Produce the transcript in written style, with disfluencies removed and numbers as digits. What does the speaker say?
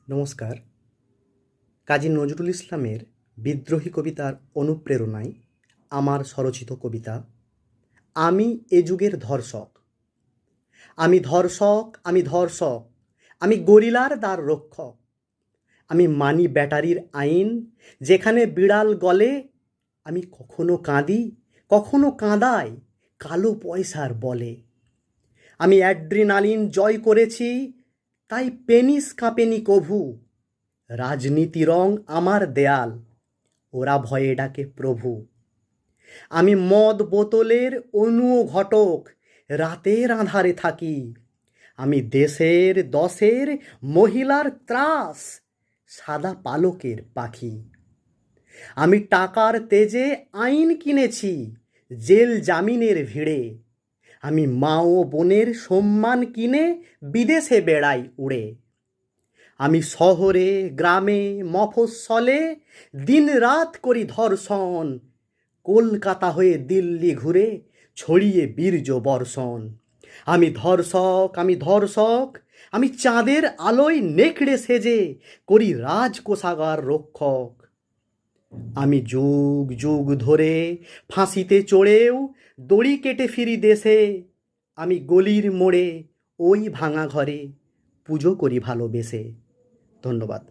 নমস্কার। কাজী নজরুল ইসলামের বিদ্রোহী কবিতার অনুপ্রেরণায় আমার স্বরচিত কবিতা আমি এ যুগের ধর্ষক। আমি ধর্ষক, আমি ধর্ষক, আমি গরিলার দ্বার রক্ষক। আমি মানি ব্যাটারির আইন, যেখানে বিড়াল গলে। আমি কখনো কাঁদি, কখনো কাঁদাই কালো পয়সার বলে। আমি অ্যাড্রিনালিন জয় করেছি, তাই পেনিস কাঁপেনি কভু। রাজনীতি রং আমার দেয়াল, ওরা ভয়ে ডাকে প্রভু। আমি মদ বোতলের অনুঘটক, রাতের আঁধারে থাকি। আমি দেশের দশের মহিলার ত্রাস, সাদা পালকের পাখি। আমি টাকার তেজে আইন কিনেছি, জেল জামিনের ভিড়ে। আমি মা ও বোনের সম্মান কিনে বিদেশে বেড়াই উড়ে। আমি শহরে গ্রামে মফস্বলে দিনরাত করি ধর্ষণ। কলকাতা হয়ে দিল্লি ঘুরে ছড়িয়ে বীর্য বর্ষণ। আমি ধর্ষক, আমি ধর্ষক, আমি চাঁদের আলোয় নেকড়ে সেজে করি রাজকোষাগার রক্ষক। আমি যুগ যুগ ধরে ফাঁসিতে চড়েও দড়ি কেটে ফিরি দেশে। আমি গলির মোড়ে ওই ভাঙা ঘরে পুজো করি ভালোবেসে। ধন্যবাদ।